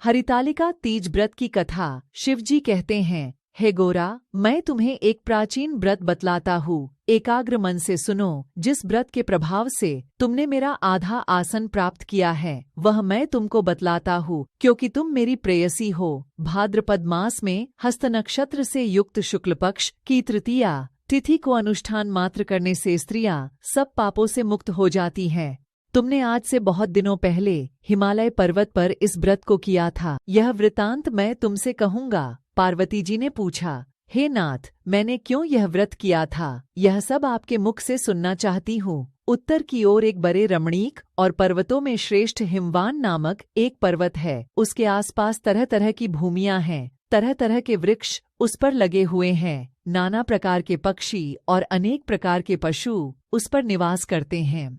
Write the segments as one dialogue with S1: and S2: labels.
S1: हरितालिका तीज व्रत की कथा। शिवजी कहते हैं, हे गोरा, मैं तुम्हें एक प्राचीन व्रत बतलाता हूँ। एकाग्र मन से सुनो। जिस व्रत के प्रभाव से तुमने मेरा आधा आसन प्राप्त किया है, वह मैं तुमको बतलाता हूँ, क्योंकि तुम मेरी प्रेयसी हो। भाद्रपद मास में हस्त नक्षत्र से युक्त शुक्ल पक्ष की तृतीया तिथि को अनुष्ठान मात्र करने से स्त्रियां सब पापों से मुक्त हो जाती हैं। तुमने आज से बहुत दिनों पहले हिमालय पर्वत पर इस व्रत को किया था। यह वृतांत मैं तुमसे कहूँगा। पार्वती जी ने पूछा, हे नाथ, मैंने क्यों यह व्रत किया था, यह सब आपके मुख से सुनना चाहती हूँ। उत्तर की ओर एक बड़े रमणीक और पर्वतों में श्रेष्ठ हिमवान नामक एक पर्वत है। उसके आसपास तरह तरह की भूमियां हैं, तरह तरह के वृक्ष उस पर लगे हुए हैं। नाना प्रकार के पक्षी और अनेक प्रकार के पशु उस पर निवास करते हैं।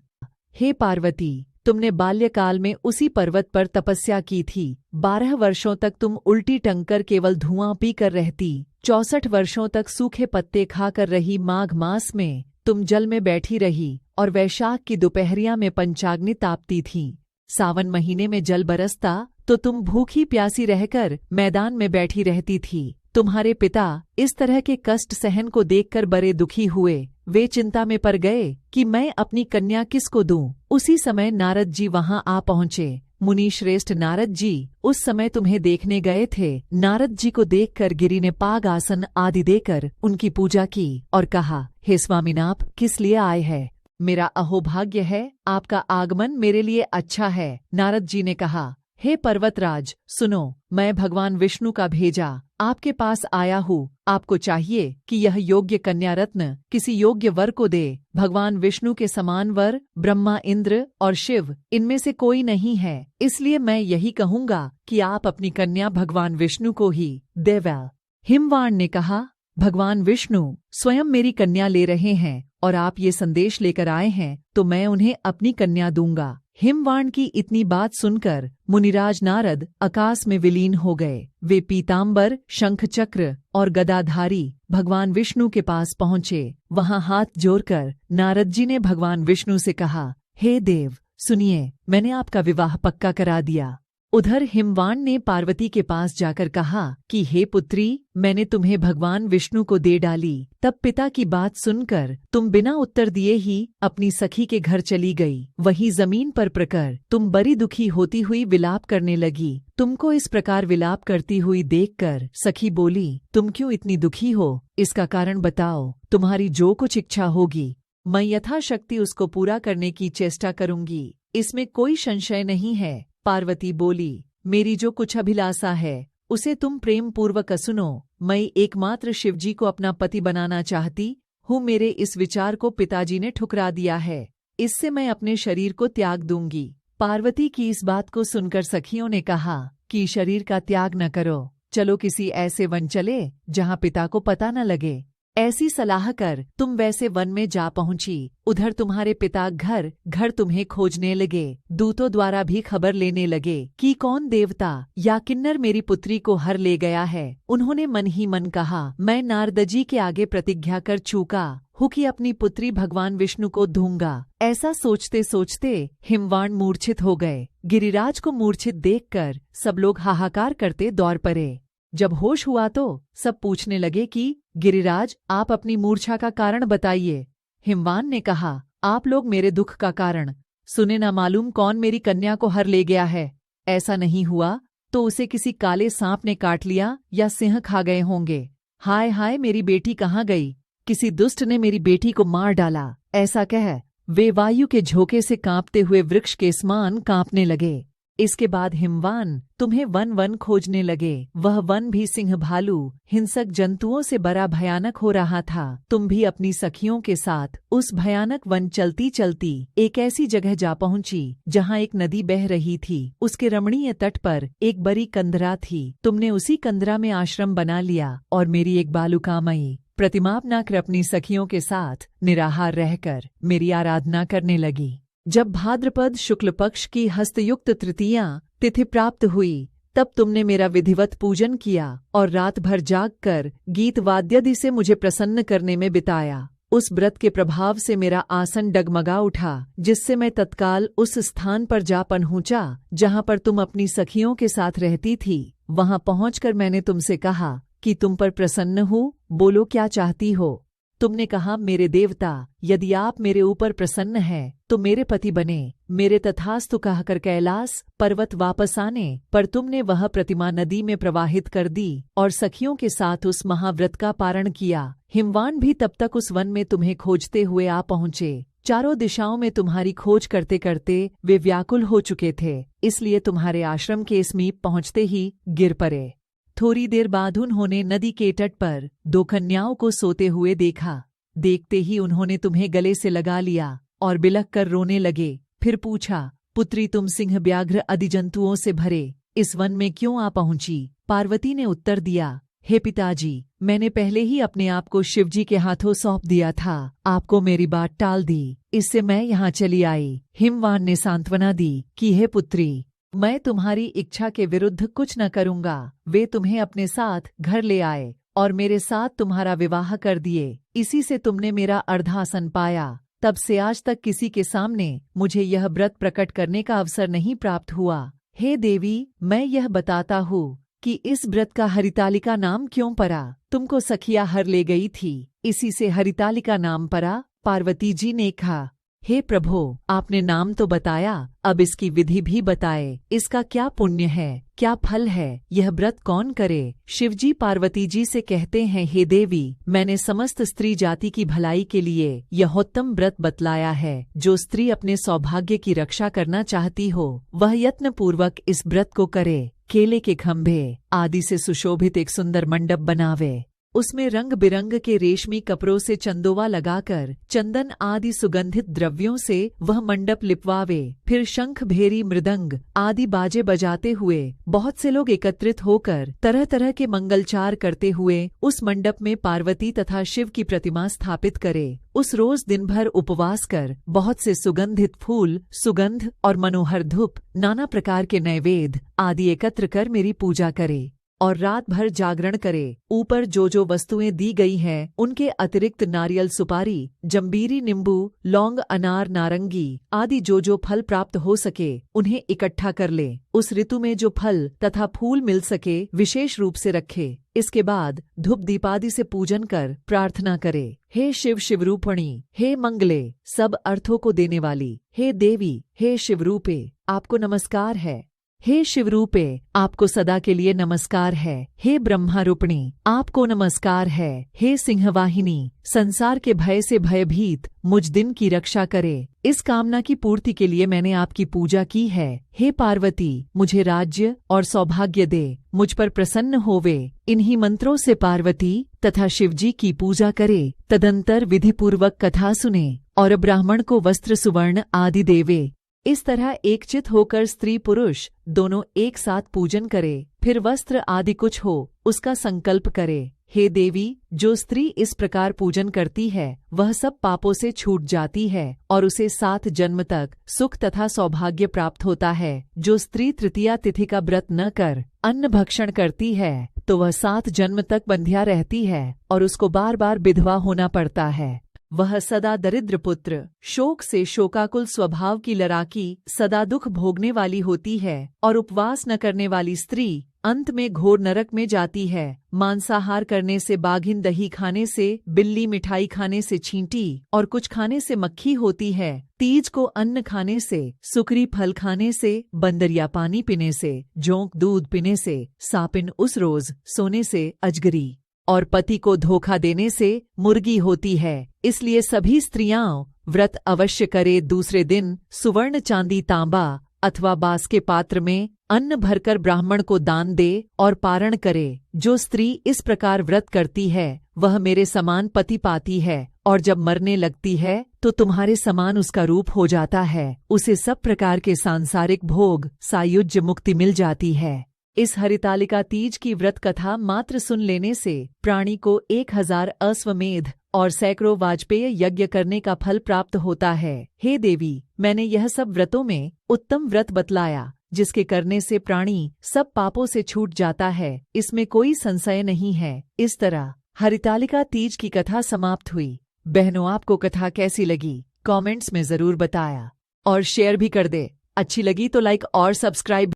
S1: हे पार्वती, तुमने बाल्यकाल में उसी पर्वत पर तपस्या की थी। 12 वर्षों तक तुम उल्टी टंगकर केवल धुआं पीकर रहती। 64 वर्षों तक सूखे पत्ते खाकर रही। माघ मास में तुम जल में बैठी रही और वैशाख की दोपहरिया में पंचाग्नि तापती थी। सावन महीने में जल बरसता तो तुम भूखी प्यासी रहकर मैदान में बैठी रहती थी। तुम्हारे पिता इस तरह के कष्ट सहन को देखकर बड़े दुखी हुए। वे चिंता में पड़ गए कि मैं अपनी कन्या किसको दूं। उसी समय नारद जी वहां आ पहुंचे। मुनि श्रेष्ठ नारद जी उस समय तुम्हें देखने गए थे। नारद जी को देखकर गिरि ने पाग आसन आदि देकर उनकी पूजा की और कहा, हे स्वामीनाथ, किस लिए आए हैं? मेरा अहोभाग्य है, आपका आगमन मेरे लिए अच्छा है। नारद जी ने कहा, हे पर्वतराज, सुनो, मैं भगवान विष्णु का भेजा आपके पास आया हूँ। आपको चाहिए कि यह योग्य कन्या रत्न किसी योग्य वर को दे। भगवान विष्णु के समान वर ब्रह्मा, इंद्र और शिव इनमें से कोई नहीं है। इसलिए मैं यही कहूँगा कि आप अपनी कन्या भगवान विष्णु को ही देवै। हिमवाण ने कहा, भगवान विष्णु स्वयं मेरी कन्या ले रहे हैं और आप ये संदेश लेकर आए हैं तो मैं उन्हें अपनी कन्या दूंगा। हिमवाण की इतनी बात सुनकर मुनिराज नारद आकाश में विलीन हो गए। वे पीताम्बर, शंख चक्र और गदाधारी भगवान विष्णु के पास पहुँचे। वहां हाथ जोड़कर नारद जी ने भगवान विष्णु से कहा, हे देव, सुनिए, मैंने आपका विवाह पक्का करा दिया। उधर हिमवाण ने पार्वती के पास जाकर कहा कि हे पुत्री, मैंने तुम्हें भगवान विष्णु को दे डाली। तब पिता की बात सुनकर तुम बिना उत्तर दिए ही अपनी सखी के घर चली गई। वहीं जमीन पर पड़कर तुम बड़ी दुखी होती हुई विलाप करने लगी। तुमको इस प्रकार विलाप करती हुई देखकर सखी बोली, तुम क्यों इतनी दुखी हो? इसका कारण बताओ। तुम्हारी जो कुछ इच्छा होगी मैं यथाशक्ति उसको पूरा करने की चेष्टा करूंगी, इसमें कोई संशय नहीं है। पार्वती बोली, मेरी जो कुछ अभिलाषा है उसे तुम प्रेम पूर्वक सुनो। मैं एकमात्र शिवजी को अपना पति बनाना चाहती हूँ। मेरे इस विचार को पिताजी ने ठुकरा दिया है। इससे मैं अपने शरीर को त्याग दूंगी। पार्वती की इस बात को सुनकर सखियों ने कहा कि शरीर का त्याग न करो, चलो किसी ऐसे वन चले जहाँ पिता को पता न लगे। ऐसी सलाह कर तुम वैसे वन में जा पहुंची। उधर तुम्हारे पिता घर घर तुम्हें खोजने लगे। दूतों द्वारा भी खबर लेने लगे कि कौन देवता या किन्नर मेरी पुत्री को हर ले गया है। उन्होंने मन ही मन कहा, मैं नारद जी के आगे प्रतिज्ञा कर चूका हूँ कि अपनी पुत्री भगवान विष्णु को दूंगा। ऐसा सोचते सोचते हिमवाण मूर्छित हो गए। गिरिराज को मूर्छित देखकर सब लोग हाहाकार करते दौड़ पड़े। जब होश हुआ तो सब पूछने लगे कि गिरिराज, आप अपनी मूर्छा का कारण बताइए। हिमवान ने कहा, आप लोग मेरे दुख का कारण सुने न मालूम कौन मेरी कन्या को हर ले गया है। ऐसा नहीं हुआ तो उसे किसी काले सांप ने काट लिया या सिंह खा गए होंगे। हाय हाय, मेरी बेटी कहाँ गई? किसी दुष्ट ने मेरी बेटी को मार डाला। ऐसा कह वे वायु के झोंके से कांपते हुए वृक्ष के समान कांपने लगे। इसके बाद हिमवान तुम्हें वन वन खोजने लगे। वह वन भी सिंह, भालू, हिंसक जंतुओं से बड़ा भयानक हो रहा था। तुम भी अपनी सखियों के साथ उस भयानक वन चलती चलती एक ऐसी जगह जा पहुंची जहां एक नदी बह रही थी। उसके रमणीय तट पर एक बड़ी कंदरा थी। तुमने उसी कंदरा में आश्रम बना लिया और मेरी एक बालुकामयी प्रतिमा बनाकर अपनी सखियों के साथ निराहार रहकर मेरी आराधना करने लगी। जब भाद्रपद शुक्ल पक्ष की हस्तयुक्त तृतीया तिथि प्राप्त हुई, तब तुमने मेरा विधिवत पूजन किया और रात भर जाग कर गीत वाद्यादि से मुझे प्रसन्न करने में बिताया। उस व्रत के प्रभाव से मेरा आसन डगमगा उठा, जिससे मैं तत्काल उस स्थान पर जा पहुंचा जहां पर तुम अपनी सखियों के साथ रहती थी। वहां पहुंचकर मैंने तुमसे कहा कि तुम पर प्रसन्न हूँ, बोलो क्या चाहती हो। तुमने कहा, मेरे देवता, यदि आप मेरे ऊपर प्रसन्न हैं तो मेरे पति बने। मेरे तथास्तु कहकर कैलास पर्वत वापस आने पर तुमने वह प्रतिमा नदी में प्रवाहित कर दी और सखियों के साथ उस महाव्रत का पारण किया। हिमवान भी तब तक उस वन में तुम्हें खोजते हुए आ पहुंचे। चारों दिशाओं में तुम्हारी खोज करते करते वे व्याकुल हो चुके थे, इसलिए तुम्हारे आश्रम के समीप पहुंचते ही गिर पड़े। थोड़ी देर बाद उन्होंने नदी के तट पर 2 कन्याओं को सोते हुए देखा। देखते ही उन्होंने तुम्हें गले से लगा लिया और बिलख कर रोने लगे। फिर पूछा, पुत्री, तुम सिंह, व्याघ्र आदि जंतुओं से भरे इस वन में क्यों आ पहुंची? पार्वती ने उत्तर दिया, हे पिताजी, मैंने पहले ही अपने आप को शिवजी के हाथों सौंप दिया था। आपको मेरी बात टाल दी, इससे मैं यहाँ चली आई। हिमवान ने सांत्वना दी कि हे पुत्री, मैं तुम्हारी इच्छा के विरुद्ध कुछ न करूंगा। वे तुम्हें अपने साथ घर ले आए और मेरे साथ तुम्हारा विवाह कर दिए। इसी से तुमने मेरा अर्धासन पाया। तब से आज तक किसी के सामने मुझे यह व्रत प्रकट करने का अवसर नहीं प्राप्त हुआ। हे देवी, मैं यह बताता हूँ कि इस व्रत का हरितालिका नाम क्यों पड़ा। तुमको सखिया हर ले गई थी, इसी से हरितालिका नाम पड़ा। पार्वती जी ने कहा, हे प्रभु, आपने नाम तो बताया, अब इसकी विधि भी बताए। इसका क्या पुण्य है, क्या फल है, यह व्रत कौन करे? शिवजी पार्वती जी से कहते हैं, हे देवी, मैंने समस्त स्त्री जाति की भलाई के लिए यह उत्तम व्रत बतलाया है। जो स्त्री अपने सौभाग्य की रक्षा करना चाहती हो, वह यत्न पूर्वक इस व्रत को करे। केले के खंभे आदि से सुशोभित एक सुंदर मंडप बनावे, उसमें रंग बिरंग के रेशमी कपड़ों से चंदोवा लगाकर चंदन आदि सुगंधित द्रव्यों से वह मंडप लिपवावे। फिर शंख, भेरी, मृदंग आदि बाजे बजाते हुए बहुत से लोग एकत्रित होकर तरह तरह के मंगलचार करते हुए उस मंडप में पार्वती तथा शिव की प्रतिमा स्थापित करे। उस रोज दिन भर उपवास कर बहुत से सुगंधित फूल, सुगंध और मनोहर धूप, नाना प्रकार के नैवेद्य आदि एकत्र कर मेरी पूजा करे और रात भर जागरण करे। ऊपर जो जो वस्तुएं दी गई हैं, उनके अतिरिक्त नारियल, सुपारी, जंबीरी, नींबू, लौंग, अनार, नारंगी आदि जो जो फल प्राप्त हो सके उन्हें इकट्ठा कर ले। उस ऋतु में जो फल तथा फूल मिल सके विशेष रूप से रखे। इसके बाद धूप दीपादि से पूजन कर प्रार्थना करे। हे शिव, शिवरूपणी, हे मंगले, सब अर्थों को देने वाली, हे देवी, हे शिवरूपे, आपको नमस्कार है। हे शिवरूपे, आपको सदा के लिए नमस्कार है। हे ब्रह्मारूपिणी, आपको नमस्कार है। हे सिंहवाहिनी, संसार के भय से भयभीत मुझ दिन की रक्षा करे। इस कामना की पूर्ति के लिए मैंने आपकी पूजा की है। हे पार्वती, मुझे राज्य और सौभाग्य दे, मुझ पर प्रसन्न होवे। इन्हीं मंत्रों से पार्वती तथा शिवजी की पूजा करे। तदंतर विधिपूर्वक कथा सुने और ब्राह्मण को वस्त्र, सुवर्ण आदि देवे। इस तरह एकचित होकर स्त्री पुरुष दोनों एक साथ पूजन करे। फिर वस्त्र आदि कुछ हो उसका संकल्प करे। हे देवी, जो स्त्री इस प्रकार पूजन करती है वह सब पापों से छूट जाती है और उसे 7 जन्म तक सुख तथा सौभाग्य प्राप्त होता है। जो स्त्री तृतीया तिथि का व्रत न कर अन्न भक्षण करती है तो वह 7 जन्म तक बंध्या रहती है और उसको बार बार विधवा होना पड़ता है। वह सदा दरिद्र पुत्र, शोक से शोकाकुल स्वभाव की लड़ाकी, सदा दुख भोगने वाली होती है और उपवास न करने वाली स्त्री अंत में घोर नरक में जाती है। मांसाहार करने से बाघिन, दही खाने से बिल्ली, मिठाई खाने से चींटी और कुछ खाने से मक्खी होती है। तीज को अन्न खाने से, सुकरी फल खाने से, बंदरिया पानी पीने से, जोंक दूध पीने से, सापिन उस रोज सोने से अजगरी और पति को धोखा देने से मुर्गी होती है। इसलिए सभी स्त्रियां व्रत अवश्य करे। दूसरे दिन सुवर्ण, चांदी, तांबा अथवा बांस के पात्र में अन्न भरकर ब्राह्मण को दान दे और पारण करे। जो स्त्री इस प्रकार व्रत करती है वह मेरे समान पति पाती है और जब मरने लगती है तो तुम्हारे समान उसका रूप हो जाता है। उसे सब प्रकार के सांसारिक भोग, सायुज्य मुक्ति मिल जाती है। इस हरितालिका तीज की व्रत कथा मात्र सुन लेने से प्राणी को 1000 अश्वमेध और सैकड़ों वाजपेय यज्ञ करने का फल प्राप्त होता है। हे देवी, मैंने यह सब व्रतों में उत्तम व्रत बतलाया जिसके करने से प्राणी सब पापों से छूट जाता है, इसमें कोई संशय नहीं है। इस तरह हरितालिका तीज की कथा समाप्त हुई। बहनों, आपको कथा कैसी लगी कमेंट्स में जरूर बताया और शेयर भी कर दे। अच्छी लगी तो लाइक और सब्सक्राइब